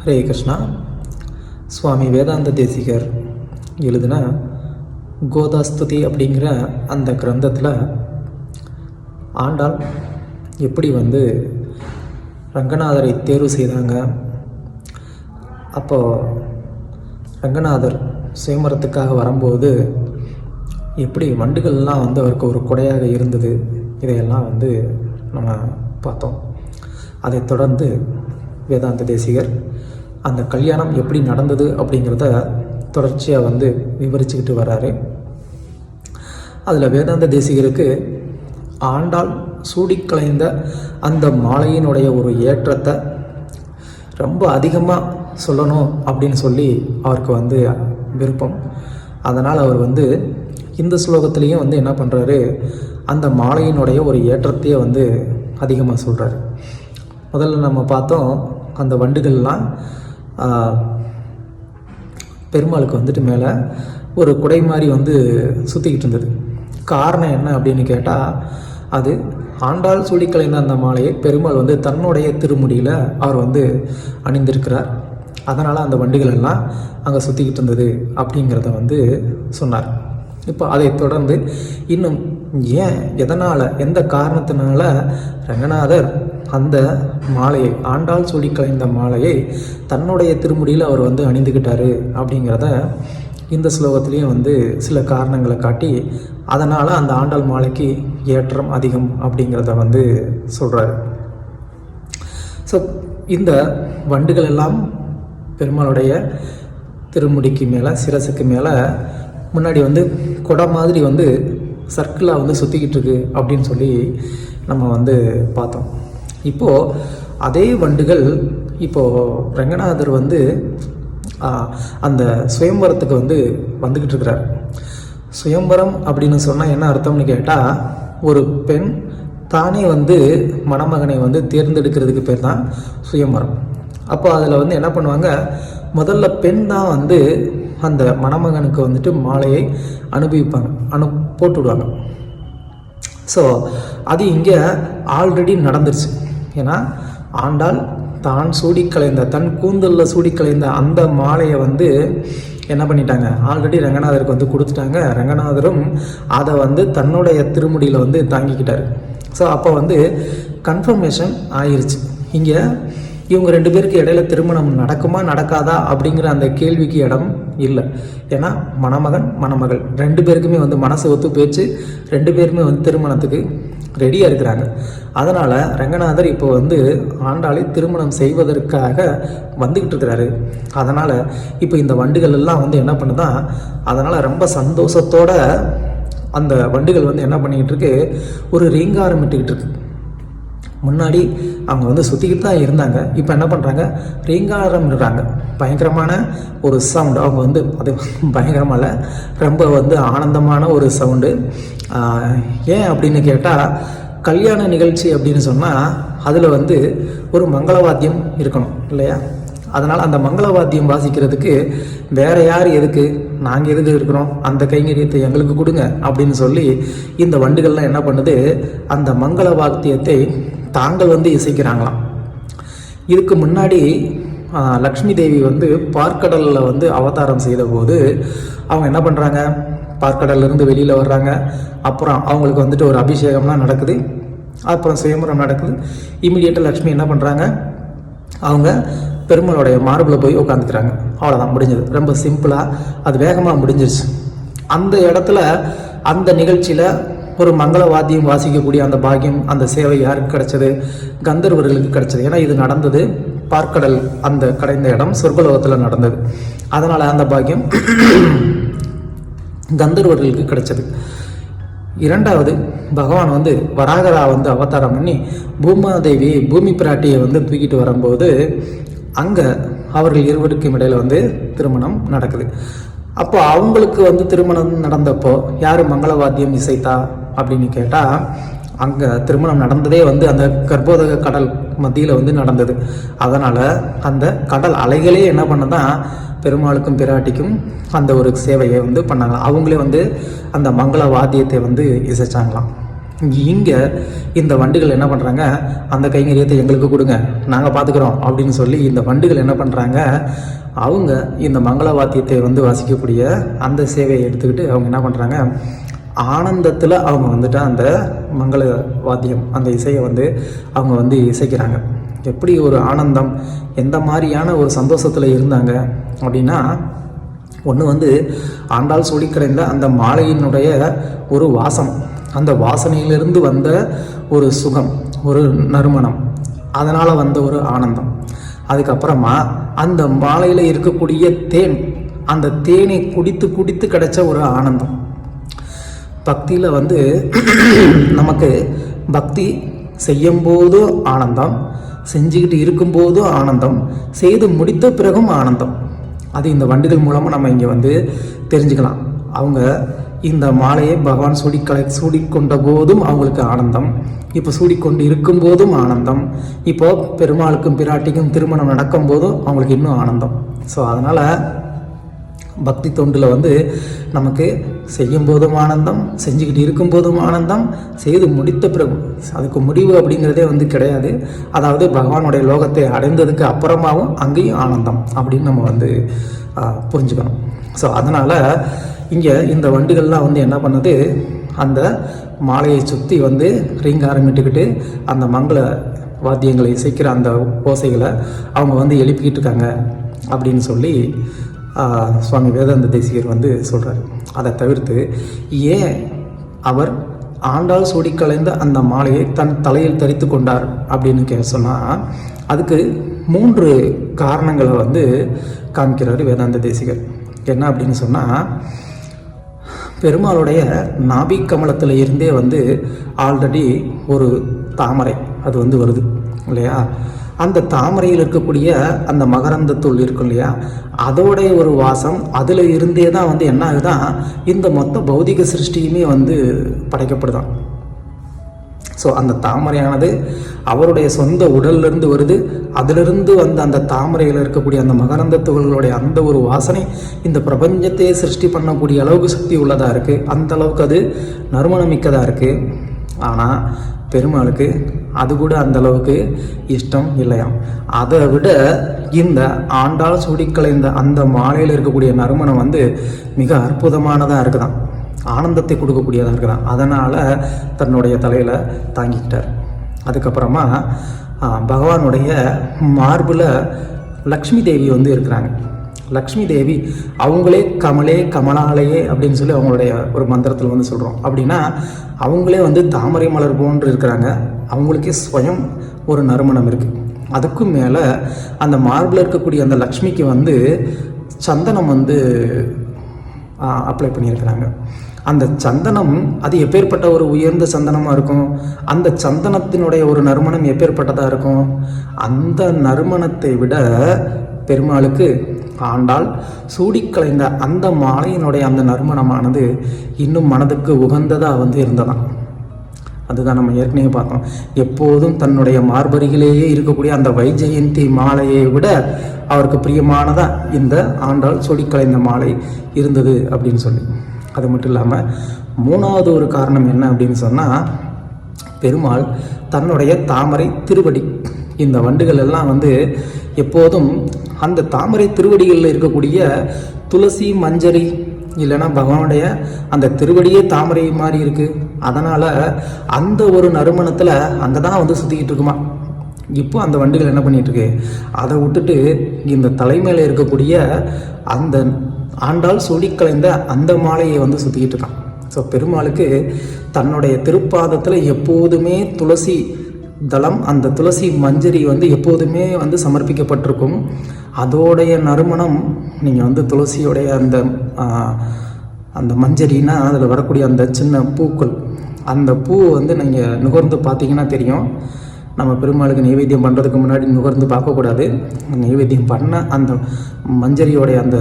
ஹரே கிருஷ்ணா. சுவாமி வேதாந்த தேசிகர் எழுதின கோதாஸ்துதி அப்படிங்கிற அந்த கிரந்தத்தில் ஆண்டாள் எப்படி ரங்கநாதரை தேர்வு செய்தாங்க, அப்போது ரங்கநாதர் சுயம்பரத்துக்காக வரும்போது எப்படி வண்டுகள்லாம் அவருக்கு ஒரு கொடையாக இருந்தது, இதையெல்லாம் நம்ம பார்த்தோம். அதைத் தொடர்ந்து வேதாந்த தேசிகர் அந்த கல்யாணம் எப்படி நடந்தது அப்படிங்கிறத தொடர்ச்சியாக விவரிச்சுக்கிட்டு வர்றாரு. அதில் வேதாந்த தேசிகருக்கு ஆண்டாள் சூடிக்கலைந்த அந்த மாலையினுடைய ஒரு ஏற்றத்தை ரொம்ப அதிகமாக சொல்லணும் அப்படின்னு சொல்லி அவருக்கு விருப்பம். அதனால் அவர் இந்த ஸ்லோகத்திலையும் என்ன பண்ணுறாரு, அந்த மாலையினுடைய ஒரு ஏற்றத்தையே அதிகமாக சொல்கிறார். முதல்ல நம்ம பார்த்தோம், அந்த வண்டுகள்லாம் பெருமாளுக்கு மேலே ஒரு குடை மாதிரி சுற்றிக்கிட்டு இருந்தது. காரணம் என்ன அப்படின்னு கேட்டால், அது ஆண்டாள் சூடிக்கலைந்த அந்த மாலையை பெருமாள் தன்னுடைய திருமுடியில் அவர் அணிந்திருக்கிறார். அதனால் அந்த வண்டுகள் எல்லாம் அங்கே சுற்றிக்கிட்டு இருந்தது அப்படிங்கிறத சொன்னார். இப்போ அதை தொடர்ந்து இன்னும் ஏன், எதனால், எந்த காரணத்தினால ரங்கநாதர் அந்த மாலையை, ஆண்டாள் சூடிக்கலைந்த மாலையை தன்னுடைய திருமுடியில் அவர் அணிந்துக்கிட்டாரு அப்படிங்கிறத இந்த ஸ்லோகத்துலேயும் சில காரணங்களை காட்டி, அதனால் அந்த ஆண்டாள் மாலைக்கு ஏற்றம் அதிகம் அப்படிங்கிறத சொல்கிறாரு. ஸோ இந்த வண்டுகள் எல்லாம் பெருமாளுடைய திருமுடிக்கு மேலே, சிரசுக்கு மேலே முன்னாடி கொடை மாதிரி சர்க்கிளாக சுற்றிக்கிட்டு இருக்கு அப்படின்னு சொல்லி நம்ம பார்த்தோம். இப்போது அதே வண்டுகள் இப்போது ரங்கநாதர் அந்த சுயம்பரத்துக்கு வந்துக்கிட்டு இருக்கிறார். சுயம்பரம் அப்படின்னு சொன்னால் என்ன அர்த்தம்னு கேட்டால், ஒரு பெண் தானே மணமகனை தேர்ந்தெடுக்கிறதுக்கு பேர் தான் சுயம்பரம். அப்போ அதில் என்ன பண்ணுவாங்க, முதல்ல பெண் தான் அந்த மணமகனுக்கு மாலையை அனுபவிப்பாங்க, போட்டு விடுவாங்க. ஸோ அது இங்கே ஆல்ரெடி நடந்துருச்சு. ஏன்னா ஆண்டாள் தான் சூடிக்கலைந்த, தன் கூந்தலில் சூடிக்கலைந்த அந்த மாலையை என்ன பண்ணிட்டாங்க, ஆல்ரெடி ரங்கநாதருக்கு கொடுத்துட்டாங்க. ரங்கநாதரும் அதை தன்னுடைய திருமுடியில் தாங்கிக்கிட்டார். ஸோ அப்போ கன்ஃபர்மேஷன் ஆயிடுச்சு. இங்கே இவங்க ரெண்டு பேருக்கு இடையில திருமணம் நடக்குமா நடக்காதா அப்படிங்கிற அந்த கேள்விக்கு இடம் இல்லை. ஏன்னா மணமகன் மணமகள் ரெண்டு பேருக்குமே மனசு ஒத்து போயிடுச்சு. ரெண்டு பேருமே திருமணத்துக்கு ரெடியாக இருக்கிறாங்க. அதனால் ரங்கநாதர் இப்போ ஆண்டாளை திருமணம் செய்வதற்காக வந்துக்கிட்டு இருக்கிறாரு. அதனால் இப்போ இந்த வண்டுகள் எல்லாம் என்ன பண்ணுதான், அதனால் ரொம்ப சந்தோஷத்தோட அந்த வண்டுகள் என்ன பண்ணிக்கிட்டு இருக்கு, ஒரு ரீங்காரம் விட்டுக்கிட்டு இருக்கு. முன்னாடி அவங்க சுற்றிக்கிட்டு தான் இருந்தாங்க. இப்போ என்ன பண்ணுறாங்க, ரீங்காரம் விடுறாங்க. பயங்கரமான ஒரு சவுண்டு. அவங்க அது பயங்கரமாக இல்லை, ரொம்ப ஆனந்தமான ஒரு சவுண்டு. ஏன் அப்படின்னு கேட்டால், கல்யாண நிகழ்ச்சி அப்படின்னு சொன்னால் அதில் ஒரு மங்களவாத்தியம் இருக்கணும் இல்லையா? அதனால் அந்த மங்களவாத்தியம் வாசிக்கிறதுக்கு வேறு யார் எதுக்கு, நாங்கள் எதுக்கு இருக்கிறோம், அந்த கைங்கரியத்தை எங்களுக்கு கொடுங்க அப்படின்னு சொல்லி இந்த வண்டுகள்லாம் என்ன பண்ணுது, அந்த மங்கள வாத்தியத்தை தாங்கள் இசைக்கிறாங்களாம். இதுக்கு முன்னாடி லக்ஷ்மி தேவி பார்க்கடலில் அவதாரம் செய்த போது அவங்க என்ன பண்ணுறாங்க, பார்க்கடல்லேருந்து வெளியில் வர்றாங்க. அப்புறம் அவங்களுக்கு ஒரு அபிஷேகம்லாம் நடக்குது. அப்புறம் சுயம்பரம் நடக்குது. இமீடியட்டாக லக்ஷ்மி என்ன பண்ணுறாங்க, அவங்க பெருமாளுடைய மார்பில் போய் உட்காந்துக்கிறாங்க. அவ்வளோதான், முடிஞ்சது. ரொம்ப சிம்பிளாக அது வேகமாக முடிஞ்சிருச்சு. அந்த இடத்துல அந்த நிகழ்ச்சியில் ஒரு மங்கள வாத்தியம் வாசிக்கக்கூடிய அந்த பாக்கியம், அந்த சேவை யாருக்கு கிடைச்சது, கந்தர்வர்களுக்கு கிடைச்சது. ஏன்னா இது நடந்தது பார்க்கடல், அந்த கடைந்த இடம் சொர்க்கலோகத்தில் நடந்தது. அதனால் அந்த பாக்கியம் கந்தர்வர்களுக்கு கிடைச்சது. இரண்டாவது, பகவான் வராகரா அவதாரம் பண்ணி பூமாதேவி, பூமி பிராட்டியை தூக்கிட்டு வரும்போது அங்கே அவர்கள் இருவருக்கும் இடையில திருமணம் நடக்குது. அப்போ அவங்களுக்கு திருமணம் நடந்தப்போ யார் மங்களவாத்தியம் இசைத்தா அப்படின்னு கேட்டால், அங்கே திருமணம் நடந்ததே அந்த கர்ப்போதக கடல் மத்தியில் நடந்தது. அதனால் அந்த கடல் அலைகளே என்ன பண்ணதான், பெருமாளுக்கும் பிராட்டிக்கும் அந்த ஒரு சேவையை பண்ணாங்களாம். அவங்களே அந்த மங்கள வாத்தியத்தை இசைச்சாங்களாம். இங்கே இந்த வண்டுகள் என்ன பண்ணுறாங்க, அந்த கைங்கரியத்தை எங்களுக்கு கொடுங்க, நாங்கள் பார்த்துக்குறோம் அப்படின்னு சொல்லி இந்த வண்டுகள் என்ன பண்ணுறாங்க, அவங்க இந்த மங்கள வாத்தியத்தை வந்து வாசிக்கக்கூடிய அந்த சேவையை எடுத்துக்கிட்டு அவங்க என்ன பண்ணுறாங்க, ஆனந்தத்தில் அவங்க வந்துட்டு அந்த மங்கள வாத்தியம் அந்த இசையை வந்து அவங்க வந்து இசைக்கிறாங்க. எப்படி ஒரு ஆனந்தம், எந்த மாதிரியான ஒரு சந்தோஷத்தில் இருந்தாங்க அப்படின்னா, ஒன்று வந்து ஆண்டாள் சூடி கிடைந்த அந்த மாலையினுடைய ஒரு வாசம், அந்த வாசனையிலிருந்து வந்த ஒரு சுகம், ஒரு நறுமணம், அதனால் வந்த ஒரு ஆனந்தம். அதுக்கப்புறமா அந்த மாலையில் இருக்கக்கூடிய தேன், அந்த தேனை குடித்து குடித்து கிடைச்ச ஒரு ஆனந்தம். பக்தியில் வந்து நமக்கு பக்தி செய்யும்போதும் ஆனந்தம், செஞ்சுக்கிட்டு இருக்கும்போதும் ஆனந்தம், செய்து முடித்த பிறகும் ஆனந்தம். அது இந்த வண்டுகள் மூலமாக நம்ம இங்கே வந்து தெரிஞ்சுக்கலாம். அவங்க இந்த மாலையை பகவான் சூடிக்கொண்ட போதும் அவங்களுக்கு ஆனந்தம், இப்போ சூடிக்கொண்டு இருக்கும்போதும் ஆனந்தம், இப்போ பெருமாளுக்கும் பிராட்டிக்கும் திருமணம் நடக்கும் போதும் அவங்களுக்கு இன்னும் ஆனந்தம். ஸோ அதனால் பக்தி தொண்டில் வந்து நமக்கு செய்யும் போதும் ஆனந்தம், செஞ்சுக்கிட்டு இருக்கும்போதும் ஆனந்தம், செய்து முடித்த பிறகு அதுக்கு முடிவு அப்படிங்கிறதே வந்து கிடையாது. அதாவது பகவானுடைய லோகத்தை அடைந்ததுக்கு அப்புறமாவும் அங்கேயும் ஆனந்தம் அப்படின்னு நம்ம வந்து புரிஞ்சுக்கணும். ஸோ அதனால் இங்கே இந்த வண்டுகள்லாம் வந்து என்ன பண்ணுது, அந்த மாலையை சுற்றி வந்து ரீங்காரமிட்டுக்கிட்டு அந்த மங்கள வாத்தியங்களை இசைக்கிற அந்த ஓசைகளை அவங்க வந்து எழுப்பிக்கிட்டு இருக்காங்க அப்படின்னு சொல்லி சுவாமி வேதாந்த தேசிகர் வந்து சொல்கிறார். அதை தவிர்த்து ஏன் அவர் ஆண்டாள் சூடி கலைந்த அந்த மாலையை தன் தலையில் தரித்து கொண்டார் அப்படின்னு சொன்னால், அதுக்கு 3 காரணங்களை வந்து காமிக்கிறார் வேதாந்த தேசிகர். என்ன அப்படின்னு சொன்னால், பெருமாளுடைய நாபி கமலத்தில் இருந்தே வந்து ஆல்ரெடி ஒரு தாமரை அது வந்து வருது இல்லையா, அந்த தாமரையில் இருக்கக்கூடிய அந்த மகரந்தத்தூள் இருக்கும் இல்லையா, அதோடைய ஒரு வாசம், அதில் இருந்தே தான் வந்து என்ன ஆகுதான், இந்த மொத்த பௌதிக சிருஷ்டியுமே வந்து படைக்கப்படுதான். ஸோ அந்த தாமரையானது அவருடைய சொந்த உடல்லிருந்து வருது, அதிலிருந்து வந்த அந்த தாமரையில் இருக்கக்கூடிய அந்த மகரந்த துகள்களுடைய அந்த ஒரு வாசனை இந்த பிரபஞ்சத்தையே சிருஷ்டி பண்ணக்கூடிய அளவுக்கு சக்தி உள்ளதாக இருக்குது, அந்த அளவுக்கு அது நறுமணமிக்கதாக இருக்குது. ஆனால் பெருமாளுக்கு அது கூட அந்த அளவுக்கு இஷ்டம் இல்லையாம். அதை விட இந்த ஆண்டாள் சூடிக்கலைந்த அந்த மாலையில் இருக்கக்கூடிய நறுமணம் வந்து மிக அற்புதமானதாக இருக்குதான், ஆனந்தத்தை கொடுக்கக்கூடியதாக இருக்குதான். அதனால் தன்னுடைய தலையில் தாங்கிக்கிட்டார். அதுக்கப்புறமா பகவானுடைய மார்பில் லக்ஷ்மி தேவி வந்து இருக்கிறாங்க. லக்ஷ்மி தேவி அவங்களே கமலே கமலாலயே அப்படின்னு சொல்லி அவங்களுடைய ஒரு மந்திரத்தில் வந்து சொல்கிறோம். அப்படின்னா அவங்களே வந்து தாமரை மலர் போன்று இருக்கிறாங்க, அவங்களுக்கே ஸ்வயம் ஒரு நறுமணம் இருக்குது. அதுக்கும் மேலே அந்த மார்பில் இருக்கக்கூடிய அந்த லக்ஷ்மிக்கு வந்து சந்தனம் வந்து அப்ளை பண்ணியிருக்கிறாங்க. அந்த சந்தனம் அது எப்பேற்பட்ட ஒரு உயர்ந்த சந்தனமாக இருக்கும், அந்த சந்தனத்தினுடைய ஒரு நறுமணம் எப்பேற்பட்டதாக இருக்கும். அந்த நறுமணத்தை விட பெருமாளுக்கு ஆண்டாள் சூடிக்கலைந்த அந்த மாலையினுடைய அந்த நறுமணமானது இன்னும் மனதுக்கு உகந்ததாக வந்து இருந்ததாம். அதுதான் நம்ம ஏற்கனவே பார்த்தோம். எப்போதும் தன்னுடைய மார்பருகிலேயே இருக்கக்கூடிய அந்த வைஜெயந்தி மாலையை விட அவருக்கு பிரியமானதாக இந்த ஆண்டாள் சூடிக்கலைந்த மாலை இருந்தது அப்படின்னு சொல்லி. அது மட்டும் இல்லாமல் 3வது ஒரு காரணம் என்ன அப்படின்னு சொன்னால், பெருமாள் தன்னுடைய தாமரை திருவடி, இந்த வண்டுகள் எல்லாம் வந்து எப்போதும் அந்த தாமரை திருவடிகளில் இருக்கக்கூடிய துளசி மஞ்சரி இல்லைன்னா பகவானுடைய அந்த திருவடியே தாமரை மாதிரி இருக்குது. அதனால் அந்த ஒரு நறுமணத்தில் அங்கே தான் வந்து சுற்றிக்கிட்டு இருக்குமா. இப்போ அந்த வண்டுகள் என்ன பண்ணிகிட்ருக்கு, அதை விட்டுட்டு இந்த தலைமையில் இருக்கக்கூடிய அந்த ஆண்டாள் சூடிக்கலைந்த அந்த மாலையை வந்து சுற்றிக்கிட்டு இருக்கான். ஸோ பெருமாளுக்கு தன்னுடைய திருப்பாதத்தில் எப்போதுமே துளசி தளம், அந்த துளசி மஞ்சரி வந்து எப்போதுமே வந்து சமர்ப்பிக்கப்பட்டிருக்கும். அதோடைய நறுமணம் நீங்கள் வந்து துளசியோடைய அந்த மஞ்சரின்னா அதில் வரக்கூடிய அந்த சின்ன பூக்கள், அந்த பூ வந்து நீங்கள் நுகர்ந்து பார்த்தீங்கன்னா தெரியும். நம்ம பெருமாளுக்கு நைவேத்தியம் பண்ணுறதுக்கு முன்னாடி நுகர்ந்து பார்க்கக்கூடாது. நைவேத்தியம் பண்ண அந்த மஞ்சரியோடைய அந்த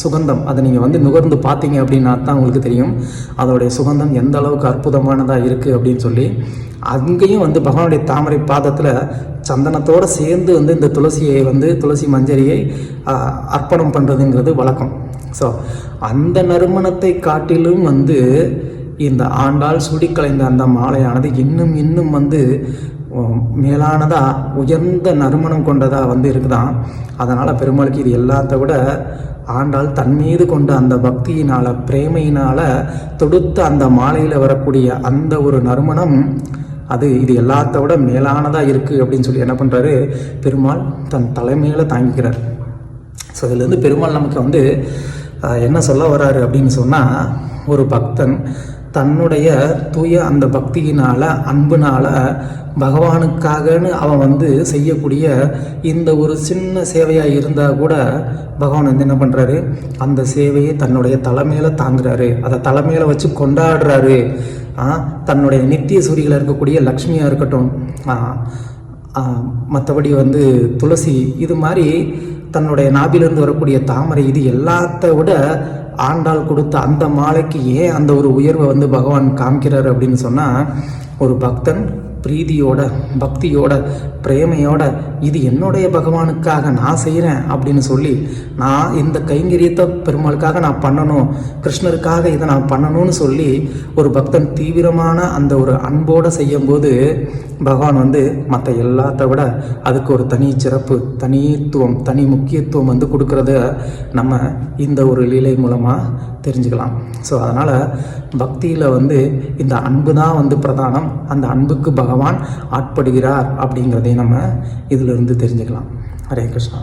சுகந்தம் அதை நீங்கள் வந்து நுகர்ந்து பார்த்தீங்க அப்படின்னா தான் உங்களுக்கு தெரியும் அதோடைய சுகந்தம் எந்த அளவுக்கு அற்புதமானதாக இருக்குது அப்படின்னு சொல்லி. அங்கேயும் வந்து பகவானுடைய தாமரை பாதத்தில் சந்தனத்தோடு சேர்ந்து வந்து இந்த துளசியை வந்து துளசி மஞ்சரியை அர்ப்பணம் பண்ணுறதுங்கிறது வழக்கம். ஸோ அந்த நறுமணத்தை காட்டிலும் வந்து இந்த ஆண்டாள் சுடிக்கலைந்த அந்த மாலையானது இன்னும் இன்னும் வந்து மேலானதாக உயர்ந்த நறுமணம் கொண்டதாக வந்து இருக்குதான். அதனால் பெருமாளுக்கு இது எல்லாத்த விட ஆண்டாள் தன் மீது கொண்ட அந்த பக்தியினால் பிரேமையினால் தொடுத்த அந்த மாலையில் வரக்கூடிய அந்த ஒரு நறுமணம் இது எல்லாத்த விட மேலானதாக இருக்குது அப்படின்னு சொல்லி என்ன பண்ணுறாரு, பெருமாள் தன் தலைமையில் தாங்கிக்கிறார். ஸோ இதுலேருந்து பெருமாள் நமக்கு வந்து என்ன சொல்ல வர்றாரு அப்படின்னு சொன்னால், ஒரு பக்தன் தன்னுடைய தூய அந்த பக்தியினால் அன்புனால் பகவானுக்காகன்னு அவன் வந்து செய்யக்கூடிய இந்த ஒரு சின்ன சேவையாக இருந்தால் கூட பகவான் வந்து என்ன பண்ணுறாரு, அந்த சேவையை தன்னுடைய தலைமையில் தாங்குறாரு, அதை தலைமையில் வச்சு கொண்டாடுறாரு. தன்னுடைய நித்திய சூரிகளை இருக்கக்கூடிய லக்ஷ்மியாக இருக்கட்டும், மற்றபடி வந்து துளசி, இது மாதிரி தன்னுடைய நாபிலிருந்து வரக்கூடிய தாமரை, இது எல்லாத்த விட ஆண்டாள் கொடுத்த அந்த மாலைக்கு ஏன் அந்த ஒரு உயர்வை வந்து பகவான் காமிக்கிறார் அப்படின்னு சொன்னால், ஒரு பக்தன் பிரீதியோட பக்தியோட பிரேமையோட இது என்னுடைய பகவானுக்காக நான் செய்கிறேன் அப்படின்னு சொல்லி, நான் இந்த கைங்கரியத்தை பெருமாளுக்காக நான் பண்ணணும், கிருஷ்ணருக்காக இதை நான் பண்ணணும்னு சொல்லி ஒரு பக்தன் தீவிரமான அந்த ஒரு அன்போடு செய்யும்போது பகவான் வந்து மற்ற எல்லாத்த விட அதுக்கு ஒரு தனி சிறப்பு, தனித்துவம், தனி முக்கியத்துவம் வந்து கொடுக்கறத நம்ம இந்த ஒரு லீலை மூலமாக தெரிஞ்சுக்கலாம். ஸோ அதனால் பக்தியில் வந்து இந்த அன்பு தான் வந்து பிரதானம், அந்த அன்புக்கு பகவான் ஆட்படுகிறார் அப்படிங்கிறதையும் நம்ம இதிலிருந்து தெரிஞ்சுக்கலாம். ஹரே கிருஷ்ணா.